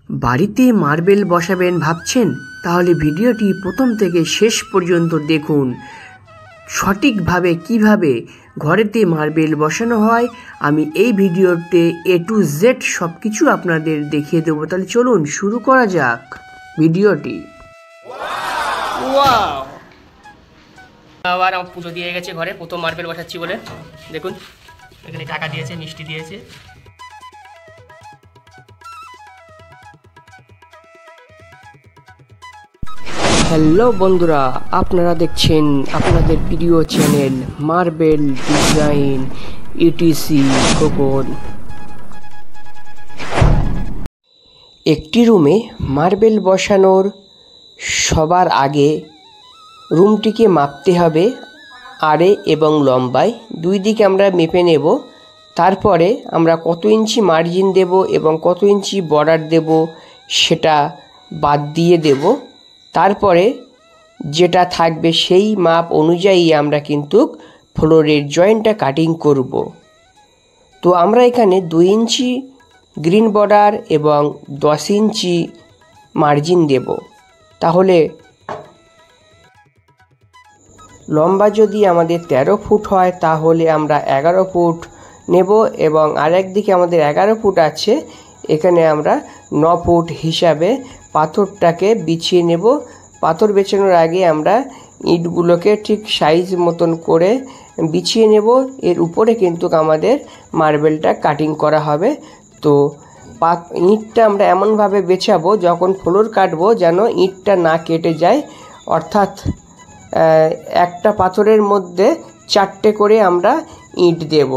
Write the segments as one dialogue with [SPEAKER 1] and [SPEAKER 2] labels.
[SPEAKER 1] বাড়িতে মার্বেল বসাবেন ভাবছেন? তাহলে ভিডিওটি প্রথম থেকে শেষ পর্যন্ত দেখুন। সঠিকভাবে কিভাবে ঘরেতে মার্বেল বসানো হয় আমি এই ভিডিওতে A to Z সব কিছু আপনাদের দেখিয়ে দেবো। তাহলে চলুন শুরু করা যাক ভিডিওটি।
[SPEAKER 2] আবার আমার পুজো দিয়ে গেছে, ঘরে প্রথম মার্বেল বসাচ্ছি বলে দেখুন এখানে টাকা দিয়েছে, মিষ্টি দিয়েছে। হ্যালো বন্ধুরা, আপনারা দেখছেন আপনাদের প্রিয় চ্যানেল মার্বেল ডিজাইন ETC-KHOKON। একটি রুমে মার্বেল বসানোর সবার আগে রুমটিকে মাপতে হবে আড়ে এবং লম্বায়, দুই দিকে আমরা মেপে নেব। তারপরে আমরা কত ইঞ্চি মার্জিন দেব এবং কত ইঞ্চি বর্ডার দেব সেটা বাদ দিয়ে দেব। তারপরে যেটা থাকবে সেই মাপ অনুযায়ী আমরা কিন্তু ফ্লোরের জয়েন্টটা কাটিং করব। তো আমরা এখানে 2 ইঞ্চি গ্রিন বর্ডার এবং 10 ইঞ্চি মার্জিন দেব। তাহলে লম্বা যদি আমাদের 13 ফুট হয় তাহলে আমরা 11 ফুট নেব এবং আরেক দিকে আমাদের 11 ফুট আছে, এখানে আমরা 9 ফুট হিসাবে পাথরটাকে বিছিয়ে নেব। পাথর বেছানোর আগে আমরা ইটগুলোকে ঠিক সাইজ মতন করে বিছিয়ে নেব। এর উপরে কিন্তু আমাদের মার্বেলটা কাটিং করা হবে। তো ইটটা আমরা এমনভাবে বেছাবো যখন ফ্লোর কাটবো যেন ইটটা না কেটে যায়, অর্থাৎ একটা পাথরের মধ্যে 4টে করে আমরা ইট দেব।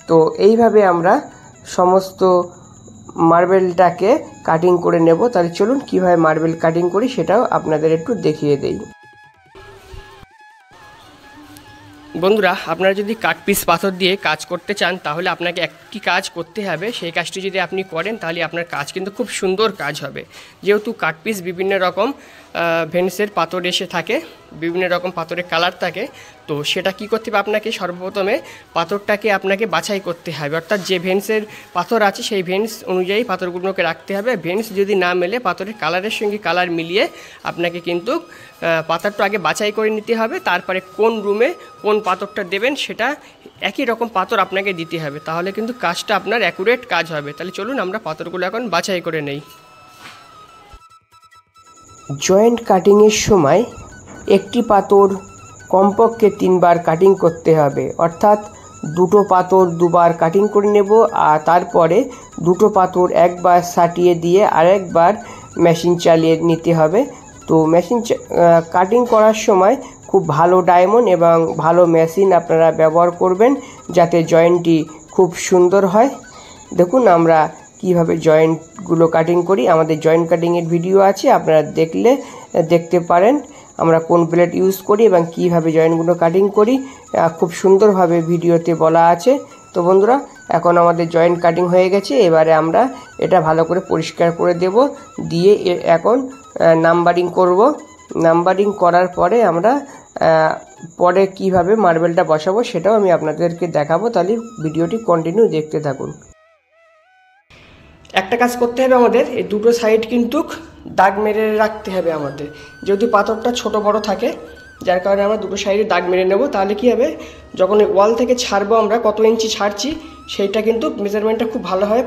[SPEAKER 2] তো এইভাবে আমরা সমস্ত মার্বেলটাকে কাটিং করে নেব। তাহলে চলুন কীভাবে মার্বেল কাটিং করি সেটাও আপনাদের একটু দেখিয়ে দেই। বন্ধুরা, আপনারা যদি কাটপিস পাথর দিয়ে কাজ করতে চান তাহলে আপনাকে একটি কাজ করতে হবে। সেই কাজটি যদি আপনি করেন তাহলে আপনার কাজ কিন্তু খুব সুন্দর কাজ হবে। যেহেতু কাটপিস বিভিন্ন রকম ভেন্সের পাথর এসে থাকে, বিভিন্ন রকম পাথরের কালার থাকে, তো সেটা কি করতে হবে, আপনাকে সর্বপ্রথমে পাথরটাকে আপনাকে বাছাই করতে হবে। অর্থাৎ যে ভেন্সের পাথর আছে সেই ভেন্স অনুযায়ী পাথরগুলোকে রাখতে হবে। ভেন্স যদি না মেলে পাথরের কালারের সঙ্গে কালার মিলিয়ে আপনাকে কিন্তু পাথরটা আগে বাছাই করে নিতে হবে। তারপরে কোন রুমে কোন পাথরটা দেবেন সেটা একই রকম পাথর আপনাকে দিতে হবে, তাহলে কিন্তু কাজটা আপনার অ্যাকুরেট কাজ হবে। তাহলে চলুন আমরা পাথরগুলো এখন বাছাই করে নেই।
[SPEAKER 1] জয়েন্ট কাটিংয়ের সময় একটি পাথর কমপক্ষে 3 বার কাটিং করতে হবে, অর্থাৎ দুটো পাথর 2 বার কাটিং করে নেব আর তারপরে দুটো পাথর একবার সাটিয়ে দিয়ে আরেকবার মেশিন চালিয়ে নিতে হবে। তো মেশিন কাটিং করার সময় খুব ভালো ডায়মন্ড এবং ভালো মেশিন আপনারা ব্যবহার করবেন যাতে জয়েন্টটি খুব সুন্দর হয়। দেখুন আমরা কিভাবে জয়েন্টগুলো কাটিং করি, আমাদের জয়েন্ট কাটিংয়ের ভিডিও আছে, আপনারা দেখতে পারেন আমরা কোন ব্লেড ইউজ করি এবং কিভাবে জয়েন্টগুলো কাটিং করি, খুব সুন্দরভাবে ভিডিওতে বলা আছে। তো বন্ধুরা, এখন আমাদের জয়েন্ট কাটিং হয়ে গেছে, এবারে আমরা এটা ভালো করে পরিষ্কার করে দেব, দিয়ে এখন নাম্বারিং করব। নাম্বারিং করার পরে আমরা পরে কিভাবে মার্বেলটা বসাবো সেটাও আমি আপনাদেরকে দেখাবো। তাহলে ভিডিওটি কন্টিনিউ দেখতে থাকুন। একটা কাজ করতে হবে আমাদের, এই দুটো সাইড কিন্তু দাগ মেরে রাখতে হবে আমাদের, যেহেতু পাথরটা ছোট বড় থাকে যার কারণে আমরা দুটো সাইডে দাগ মেরে নেব। তাহলে কি হবে, যখন ওয়াল থেকে ছাড়বো আমরা কত ইঞ্চি ছাড়ছি সেইটা কিন্তু মেজারমেন্টটা খুব ভালোভাবে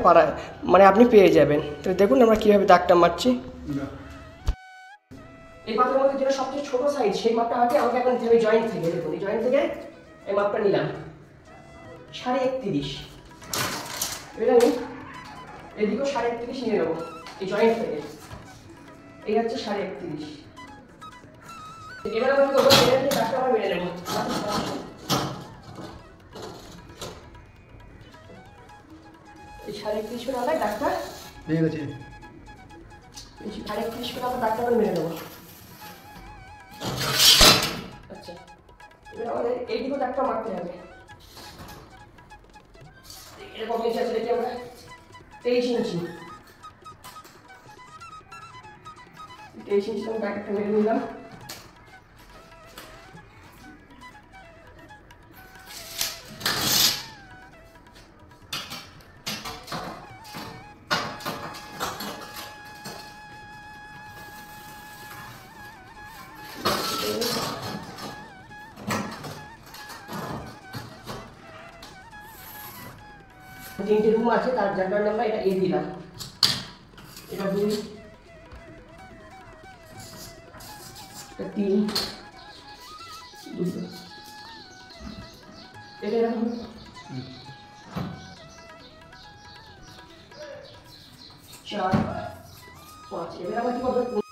[SPEAKER 1] মানে আপনি পেয়ে যাবেন। তো দেখুন আমরা কীভাবে দাগটা মারছি। এই পাথরের মধ্যে যেটা সবচেয়ে ছোট সাইজ সেই মাপটা হাতে আমাকে এখন দিতে হবে জয়েন্ট থেকে। দেখুন এই জয়েন্ট থেকে এই মাপটা নিলাম 31.5, এটা নিই, এদিকেও 31.5 নিয়ে নেবো এই জয়েন্ট থেকে, এই হচ্ছে 31.5। এবার আমি করবো দাগটা আমরা মেরে নেবো। এই 31.5 করে আলাদা দাগটা হয়ে গেছে, এই 31.5 করে আমরা দাগটা মেরে নেবো। আচ্ছা, এবার আমাদের এইদিকেও দাগটা মারতে হবে। এটা কত ইঞ্চি আছে দেখি আমরা, 23 ইঞ্চি। 23 ইঞ্চি আমি দাগটা মেরে নিলাম। তিনটে রুম আছে, তার যার কারণে আমরা এটা এ দিলাম। এটা 2, এটা 3, 2, এটা 4, 5। এবার আমরা কি করবো?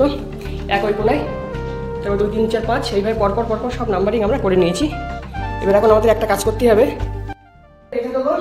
[SPEAKER 1] তো একই কোনায়, তারপর 2, 3, 4, 5 এইভাবে পরপর সব নাম্বারিং আমরা করে নিয়েছি। এবার এখন আমাদের একটা কাজ করতে হবে, রেখে দেবো।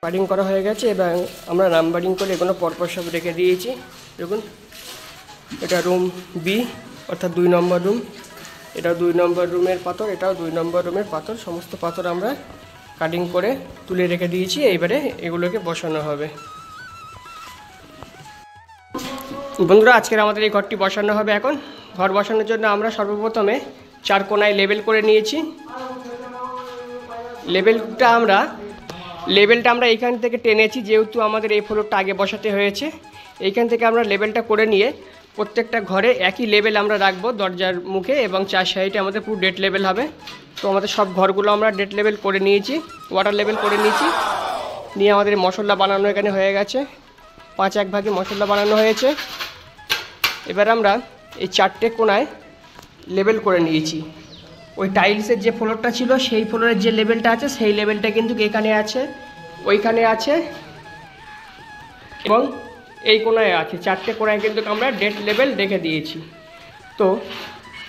[SPEAKER 1] নাম্বারিং করা হয়ে গেছে এবং আমরা নাম্বারিং করে এগুলো পরপর সব রেখে দিয়েছি। দেখুন, এটা রুম বি অর্থাৎ 2 নম্বর রুম, এটাও 2 নম্বর রুমের পাথর, এটাও 2 নম্বর রুমের পাথর। সমস্ত পাথর আমরা কাটিং করে তুলে রেখে দিয়েছি। এইবারে এগুলোকে বসানো হবে। বন্ধুরা, আজকের আমাদের এই ঘরটি বসানো হবে। এখন ঘর বসানোর জন্য আমরা সর্বপ্রথমে 4 কোনায় লেবেল করে নিয়েছি। লেবেলটা আমরা এইখান থেকে টেনেছি, যেহেতু আমাদের এই ফ্লোরটা আগে বসাতে হয়েছে। এইখান থেকে আমরা লেবেলটা করে নিয়ে প্রত্যেকটা ঘরে একই লেবেল আমরা রাখবো দরজার মুখে, এবং 4 সাইডে আমাদের পুরো ডেট লেবেল হবে। তো আমাদের সব ঘরগুলো আমরা ডেট লেবেল করে নিয়েছি, ওয়াটার লেবেল করে নিয়েছি। নিয়ে আমাদের মশলা বানানো এখানে হয়ে গেছে, 5 ভাগে মশলা বানানো হয়েছে। এবার আমরা এই 4টে কোনায় লেবেল করে নিয়েছি। ওই টাইলসের যে ফ্লোরটা ছিল সেই ফ্লোরের যে লেভেলটা আছে সেই লেভেলটা কিন্তু এখানে আছে, ওইখানে আছে এবং এই কোনায় আছে। 4টে কোনায় কিন্তু আমরা ডেট লেভেল রেখে দিয়েছি। তো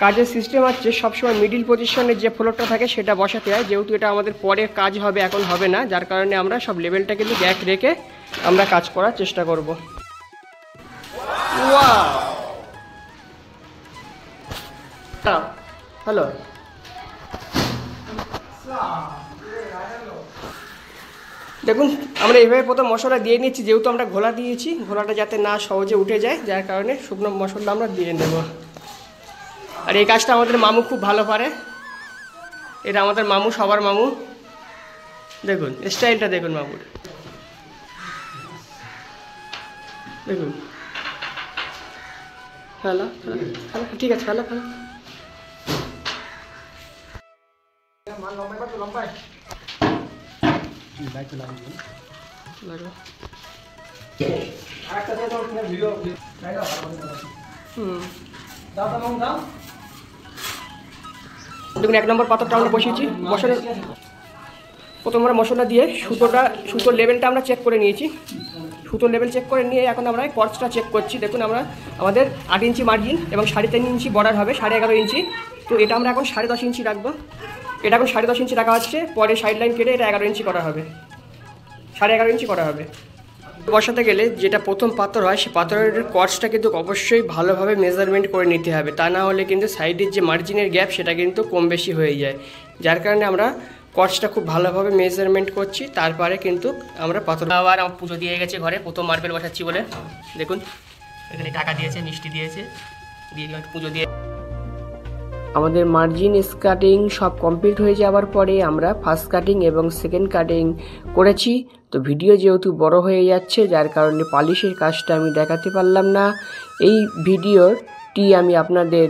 [SPEAKER 1] কাজের সিস্টেম হচ্ছে সবসময় মিডিল পজিশনের যে ফ্লোরটা থাকে সেটা বসাতে হয়, যেহেতু এটা আমাদের পরে কাজ হবে, এখন হবে না, যার কারণে আমরা সব লেভেলটা কিন্তু এক রেখে আমরা কাজ করার চেষ্টা করব। হ্যালো, দেখুন আমরা এইভাবে প্রথম মশলা দিয়ে নিচ্ছি, যেহেতু আমরা ঘোলা দিয়েছি, ঘোলাটা যাতে না সহজে উঠে যায়, যার কারণে শুকনো মশলা আমরা দিয়ে নেব। আর এই কাজটা আমাদের মামু খুব ভালো পারে, এটা আমাদের মামু, সবার মামু। দেখুন স্টাইলটা দেখুন মামুর, দেখুন। হ্যালো, ঠিক আছে, হ্যালো। দেখুন 1 নম্বর পাথরটা আমরা বসিয়েছি। বসানোর প্রথম আমরা মশলা দিয়ে সুতোর লেভেলটা আমরা চেক করে নিয়েছি। সুতোর লেভেল চেক করে নিয়ে এখন আমরা কর্চটা চেক করছি। দেখুন আমাদের 8 ইঞ্চি মার্জিন এবং 3.5 ইঞ্চি বর্ডার হবে, 11.5 ইঞ্চি। তো এটা আমরা এখন 10.5 ইঞ্চি রাখবো। এটা এখন 10.5 ইঞ্চি রাখা হচ্ছে, পরে সাইড লাইন কেটে এটা 11 ইঞ্চি করা হবে, 11.5 ইঞ্চি করা হবে। বসাতে গেলে যেটা প্রথম পাথর হয়, সেই পাথরের কর্চটা কিন্তু অবশ্যই ভালোভাবে মেজারমেন্ট করে নিতে হবে, তা না হলে কিন্তু সাইডের যে মার্জিনের গ্যাপ সেটা কিন্তু কম বেশি হয়ে যায়। যার কারণে আমরা কর্চটা খুব ভালোভাবে মেজারমেন্ট করছি, তারপরে কিন্তু আমরা পাথর। আবার আমার পুজো দিয়ে গেছে ঘরে, প্রথম মার্বেল বসাচ্ছি বলে। দেখুন এখানে টাকা দিয়েছে, মিষ্টি দিয়েছে, দিয়ে পুজো দিয়ে আমাদের মার্জিন স্কার্টিং সব কমপ্লিট হয়ে যাওয়ার পরে আমরা ফার্স্ট কাটিং এবং সেকেন্ড কাটিং করেছি। তো ভিডিও যেহেতু বড় হয়ে যাচ্ছে, যার কারণে পালিশের কাজটা আমি দেখাতে পারলাম না। এই ভিডিওটি আমি আপনাদের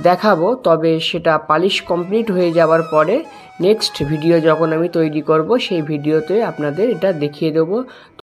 [SPEAKER 1] দেখাবো, তবে সেটা পালিশ কমপ্লিট হয়ে যাওয়ার পরে নেক্সট ভিডিও যখন আমি তৈরি করব সেই ভিডিওতে আপনাদের এটা দেখিয়ে দেবো।